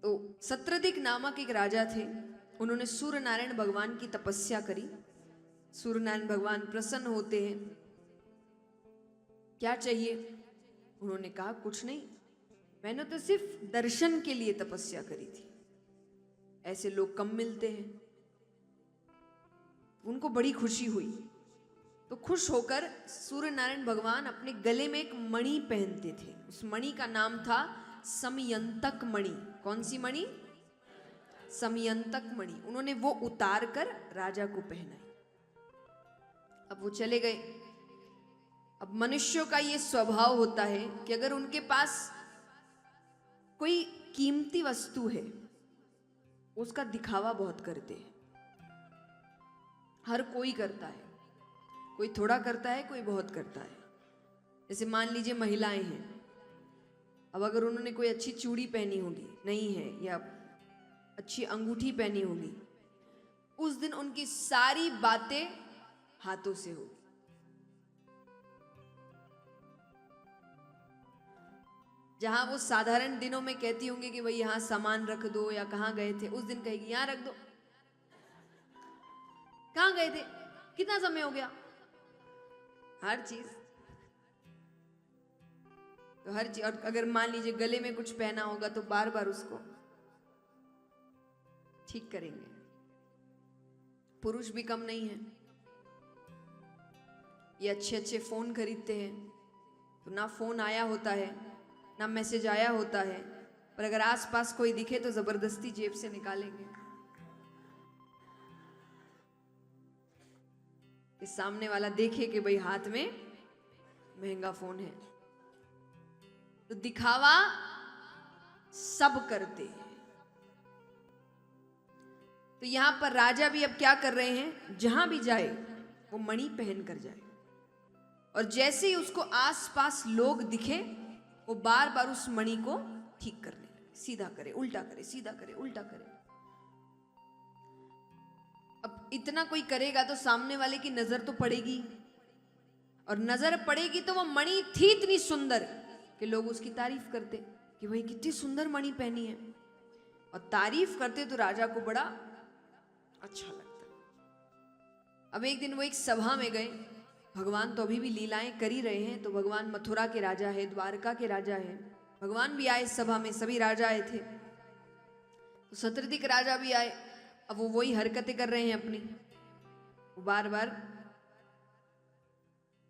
तो सत्रदिक नामक एक राजा थे, उन्होंने सूर्य नारायण भगवान की तपस्या करी। सूर्य नारायण भगवान प्रसन्न होते हैं, क्या चाहिए? उन्होंने कहा कुछ नहीं, मैंने तो सिर्फ दर्शन के लिए तपस्या करी थी, ऐसे लोग कम मिलते हैं। उनको बड़ी खुशी हुई, तो खुश होकर सूर्य नारायण भगवान अपने गले में एक मणि पहनते थे। उस मणि का नाम था समयंतक मणि। कौन सी मणि? समयंतक मणि। उन्होंने वो उतार कर राजा को पहनाई। अब वो चले गए। अब मनुष्यों का ये स्वभाव होता है कि अगर उनके पास कोई कीमती वस्तु है, उसका दिखावा बहुत करते हैं। हर कोई करता है, कोई थोड़ा करता है, कोई बहुत करता है। जैसे मान लीजिए महिलाएं हैं, अब अगर उन्होंने कोई अच्छी चूड़ी पहनी होगी, नहीं है, या अच्छी अंगूठी पहनी होगी, उस दिन उनकी सारी बातें हाथों से होगी। जहां वो साधारण दिनों में कहती होंगी कि भाई यहां सामान रख दो या कहां गए थे, उस दिन कहेगी यहां रख दो। कहां गए थे, कितना समय हो गया, हर चीज। तो हर चीज। और अगर मान लीजिए गले में कुछ पहना होगा तो बार बार उसको ठीक करेंगे। पुरुष भी कम नहीं है, ये अच्छे अच्छे फोन खरीदते हैं, तो ना फोन आया होता है, ना मैसेज आया होता है, पर अगर आसपास कोई दिखे तो जबरदस्ती जेब से निकालेंगे कि सामने वाला देखे कि भाई हाथ में महंगा फोन है। तो दिखावा सब करते हैं। तो यहां पर राजा भी अब क्या कर रहे हैं, जहां भी जाए वो मणि पहन कर जाए, और जैसे ही उसको आसपास लोग दिखे वो बार बार उस मणि को ठीक करने लगे, सीधा करे, उल्टा करे, सीधा करे, उल्टा करे। अब इतना कोई करेगा तो सामने वाले की नजर तो पड़ेगी, और नजर पड़ेगी तो वो मणि थी इतनी सुंदर कि लोग उसकी तारीफ करते कि भाई कितनी सुंदर मणि पहनी है, और तारीफ करते तो राजा को बड़ा अच्छा लगता। अब एक दिन वो एक सभा में गए, भगवान तो अभी भी लीलाएं कर ही रहे हैं, तो भगवान मथुरा के राजा है, द्वारका के राजा है, भगवान भी आए सभा में, सभी राजा आए थे। तो सत्रदिक राजा भी आए। अब वो वही हरकतें कर रहे हैं अपनी, वो बार बार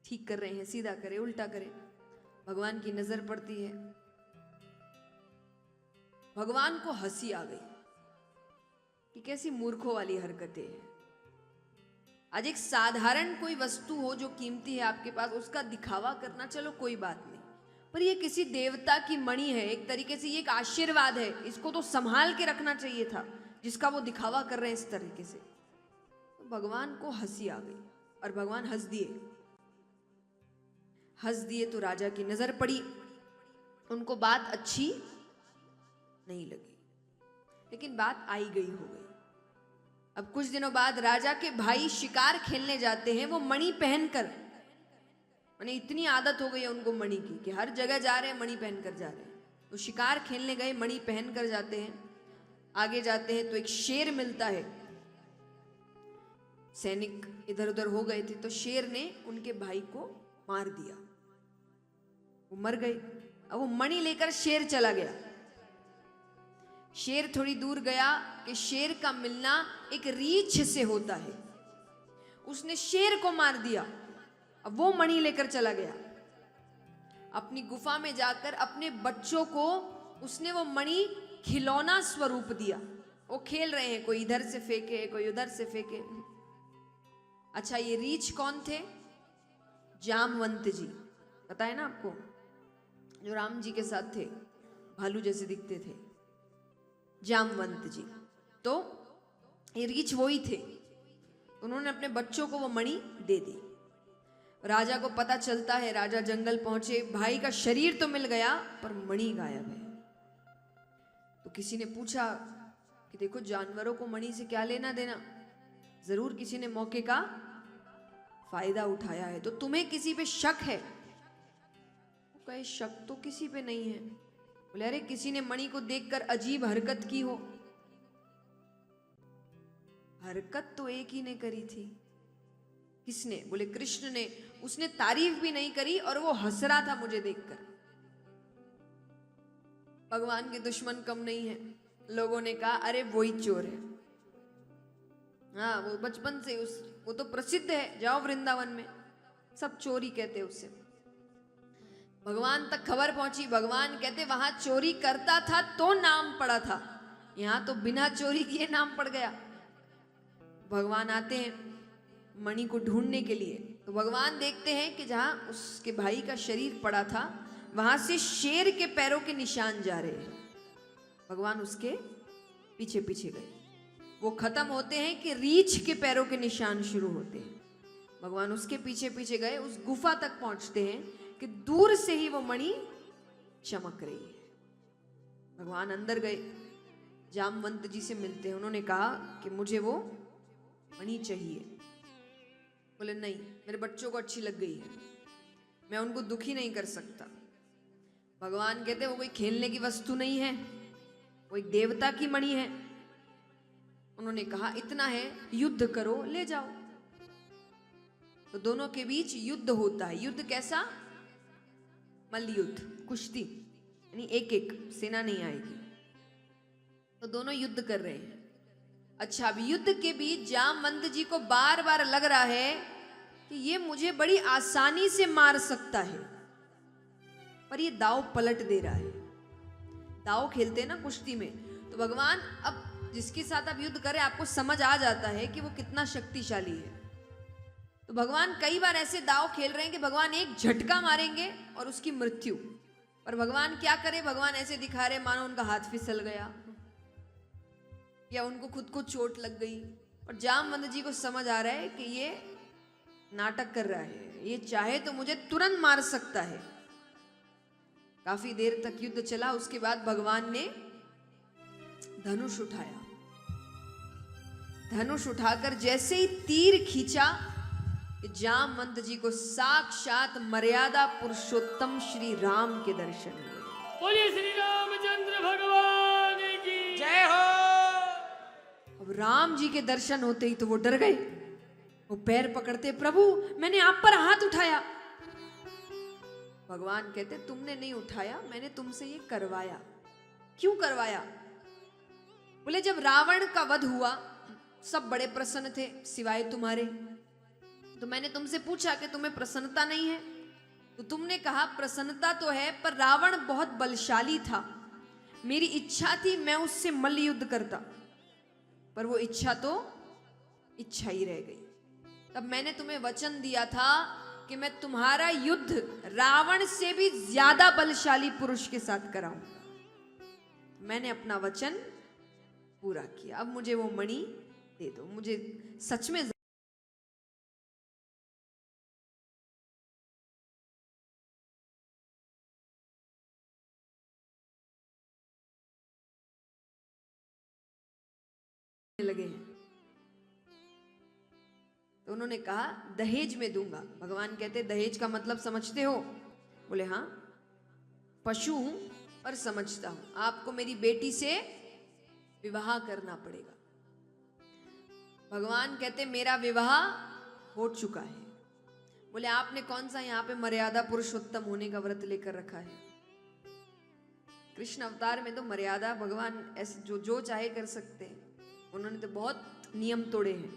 ठीक कर रहे हैं, सीधा करे, उल्टा करे। भगवान की नजर पड़ती है, भगवान को हंसी आ गई कि कैसी मूर्खों वाली हरकतें हैं। आज एक साधारण कोई वस्तु हो जो कीमती है आपके पास, उसका दिखावा करना चलो कोई बात नहीं, पर ये किसी देवता की मणि है, एक तरीके से ये एक आशीर्वाद है, इसको तो संभाल के रखना चाहिए था, जिसका वो दिखावा कर रहे हैं इस तरीके से। तो भगवान को हंसी आ गई और भगवान हंस दिए। हंस दिए तो राजा की नजर पड़ी, उनको बात अच्छी नहीं लगी, लेकिन बात आई गई हो गई। अब कुछ दिनों बाद राजा के भाई शिकार खेलने जाते हैं, वो मणि पहनकर, माने इतनी आदत हो गई है उनको मणि की कि हर जगह जा रहे हैं मणि पहनकर जा रहे हैं। तो शिकार खेलने गए, मणि पहनकर जाते हैं, आगे जाते हैं तो एक शेर मिलता है। सैनिक इधर उधर हो गए थे, तो शेर ने उनके भाई को मार दिया, वो मर गए। अब वो मणि लेकर शेर चला गया। शेर थोड़ी दूर गया कि शेर का मिलना एक रीछ से होता है, उसने शेर को मार दिया। अब वो मणि लेकर चला गया, अपनी गुफा में जाकर अपने बच्चों को उसने वो मणि खिलौना स्वरूप दिया। वो खेल रहे हैं, कोई इधर से फेंके, कोई उधर से फेंके। अच्छा, ये रीछ कौन थे? जामवंत जी, पता है ना आपको, जो राम जी के साथ थे, भालू जैसे दिखते थे, जामवंत जी। तो ये रीछ वही थे। उन्होंने अपने बच्चों को वो मणि दे दी। राजा को पता चलता है, राजा जंगल पहुंचे, भाई का शरीर तो मिल गया पर मणि गायब है। तो किसी ने पूछा कि देखो जानवरों को मणि से क्या लेना देना, जरूर किसी ने मौके का फायदा उठाया है, तो तुम्हें किसी पे शक है? वो कहे शक तो किसी पे नहीं है, बोले अरे किसी ने मणि को देखकर अजीब हरकत की हो। हरकत तो एक ही ने करी थी। किसने? बोले कृष्ण ने। उसने तारीफ भी नहीं करी और वो हंस रहा था मुझे देखकर। भगवान के दुश्मन कम नहीं है। लोगों ने कहा अरे वही चोर है। हाँ, वो बचपन से वो तो प्रसिद्ध है, जाओ वृंदावन में सब चोरी कहते उसे। भगवान तक खबर पहुंची। भगवान कहते वहां चोरी करता था तो नाम पड़ा था, यहां तो बिना चोरी किए नाम पड़ गया। भगवान आते हैं मणि को ढूंढने के लिए, तो भगवान देखते हैं कि जहां उसके भाई का शरीर पड़ा था वहां से शेर के पैरों के निशान जा रहे हैं। भगवान उसके पीछे पीछे गए। वो खत्म होते हैं कि रीछ के पैरों के निशान शुरू होते हैं। भगवान उसके पीछे पीछे गए, उस गुफा तक पहुंचते हैं कि दूर से ही वो मणि चमक रही है। भगवान अंदर गए, जामवंत जी से मिलते हैं। उन्होंने कहा कि मुझे वो मणि चाहिए। बोले नहीं, मेरे बच्चों को अच्छी लग गई है, मैं उनको दुखी नहीं कर सकता। भगवान कहते वो कोई खेलने की वस्तु नहीं है, वो एक देवता की मणि है। उन्होंने कहा इतना है, युद्ध करो, ले जाओ। तो दोनों के बीच युद्ध होता है। युद्ध कैसा? मल्ल युद्ध, कुश्ती, यानी एक एक सेना नहीं आएगी। तो दोनों युद्ध कर रहे हैं। अच्छा, अब युद्ध के बीच जामवंत जी को बार बार लग रहा है कि ये मुझे बड़ी आसानी से मार सकता है, पर ये दाव पलट दे रहा है। दाव खेलते हैं ना कुश्ती में, तो भगवान अब जिसके साथ आप युद्ध करें आपको समझ आ जाता है कि वो कितना शक्तिशाली है। तो भगवान कई बार ऐसे दाव खेल रहे हैं कि भगवान एक झटका मारेंगे और उसकी मृत्यु। पर भगवान क्या करे? भगवान ऐसे दिखा रहे मानो उनका हाथ फिसल गया या उनको खुद को चोट लग गई। और जामवंत जी को समझ आ रहा है कि ये नाटक कर रहा है, ये चाहे तो मुझे तुरंत मार सकता है। काफी देर तक युद्ध चला। उसके बाद भगवान ने धनुष उठाया। धनुष उठाकर जैसे ही तीर खींचा, जामवंत जी को साक्षात मर्यादा पुरुषोत्तम श्री राम के दर्शन हुए। बोलिए श्री रामचंद्र भगवान की जय हो। अब राम जी के दर्शन होते ही तो वो डर गए। वो पैर पकड़ते, प्रभु मैंने आप पर हाथ उठाया। भगवान कहते तुमने नहीं उठाया, मैंने तुमसे ये करवाया। क्यों करवाया? बोले जब रावण का वध हुआ सब बड़े प्रसन्न थे सिवाय तुम्हारे, तो मैंने तुमसे पूछा कि तुम्हें प्रसन्नता नहीं है, तो तुमने कहा प्रसन्नता तो है पर रावण बहुत बलशाली था, मेरी इच्छा थी मैं उससे मल्ल युद्ध करता, पर वो इच्छा तो इच्छा ही रह गई। तब मैंने तुम्हें वचन दिया था कि मैं तुम्हारा युद्ध रावण से भी ज्यादा बलशाली पुरुष के साथ कराऊं। मैंने अपना वचन पूरा किया, अब मुझे वो मणि दे दो। मुझे सच में लगे हैं। तो उन्होंने कहा दहेज में दूंगा। भगवान कहते दहेज का मतलब समझते हो? बोले हाँ, पशु हूं पर समझता हूं। आपको मेरी बेटी से विवाह करना पड़ेगा। भगवान कहते मेरा विवाह हो चुका है। बोले आपने कौन सा यहाँ पे मर्यादा पुरुषोत्तम होने का व्रत लेकर रखा है? कृष्ण अवतार में तो मर्यादा भगवान ऐसे जो चाहे कर सकते हैं, उन्होंने तो बहुत नियम तोड़े हैं।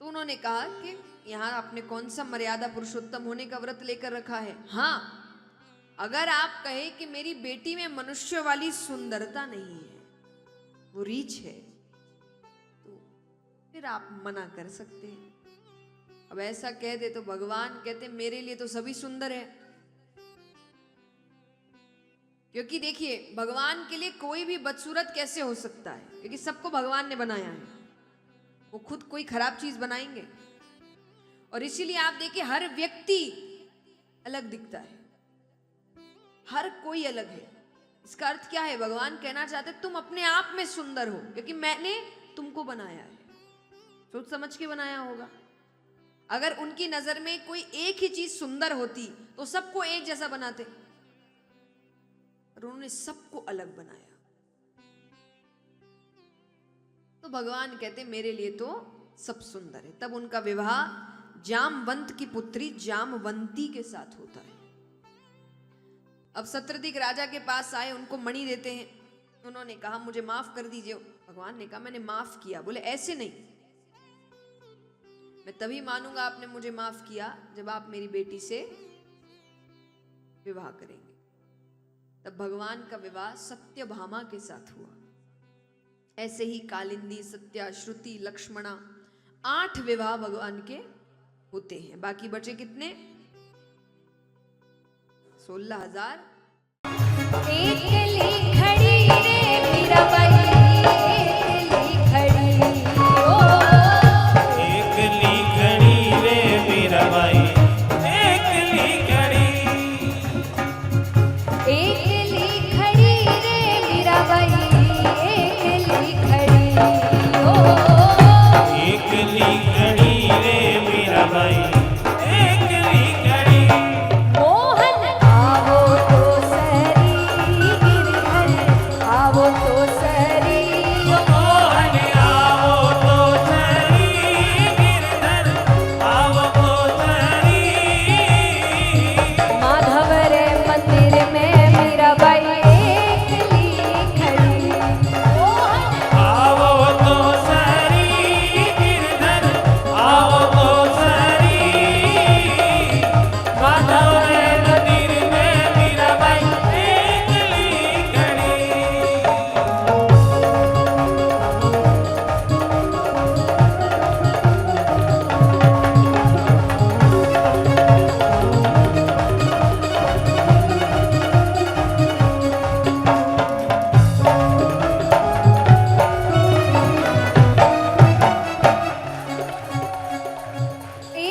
तो उन्होंने कहा कि यहाँ आपने कौन सा मर्यादा पुरुषोत्तम होने का व्रत लेकर रखा है? हाँ, अगर आप कहे कि मेरी बेटी में मनुष्य वाली सुंदरता नहीं है, वो रीछ है, तो फिर आप मना कर सकते हैं। अब ऐसा कह दे तो भगवान कहते मेरे लिए तो सभी सुंदर है। क्योंकि देखिए भगवान के लिए कोई भी बदसूरत कैसे हो सकता है? क्योंकि सबको भगवान ने बनाया है, वो खुद कोई खराब चीज बनाएंगे? और इसीलिए आप देखिए हर व्यक्ति अलग दिखता है, हर कोई अलग है। इसका अर्थ क्या है? भगवान कहना चाहते तुम अपने आप में सुंदर हो, क्योंकि मैंने तुमको बनाया है, सोच समझ के बनाया होगा। अगर उनकी नजर में कोई एक ही चीज सुंदर होती तो सबको एक जैसा बनाते, और उन्होंने सबको अलग बनाया। तो भगवान कहते मेरे लिए तो सब सुंदर है। तब उनका विवाह जामवंत की पुत्री जामवंती के साथ होता है। अब सत्रदिक राजा के पास आए, उनको मणि देते हैं। उन्होंने कहा मुझे माफ कर दीजिए। भगवान ने कहा मैंने माफ किया। बोले ऐसे नहीं, मैं तभी मानूंगा आपने मुझे माफ किया जब आप मेरी बेटी से विवाह करेंगे। तब भगवान का विवाह सत्यभामा के साथ हुआ। ऐसे ही कालिंदी, सत्या, श्रुति, लक्ष्मणा 8 विवाह भगवान के होते हैं। बाकी बचे कितने? 16,000। एकली खड़ी रे मीराबाई, एकली खड़ी ओ, एकली खड़ी रे मीराबाई, एकली खड़ी, एकली खड़ी रे मीराबाई, एकली खड़ी ओ, एकली खड़ी रे मीराबाई, एकली खड़ी। मोहन आवो तो सरी गिरधर, आवो तो सरी मोहन आवो तो सरी गिरधर, आवो तो सरी। माधव रे मंदिर में मीराबाई एकली खड़ी। मोहन आवो तो सरी गिरधर, आवो तो सरी। माधव रे मंदिर में मीराबाई एकली खड़ी।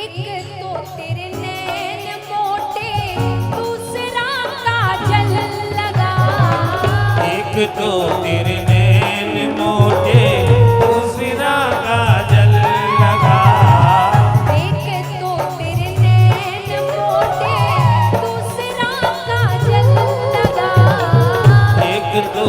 एक तो तेरे नैन मोटे, दूसरा काजल लगा। एक तो तेरे नैन मोटे, दूसरा काजल लगा। एक तो तेरे नैन मोटे, दूसरा काजल लगा। एक तो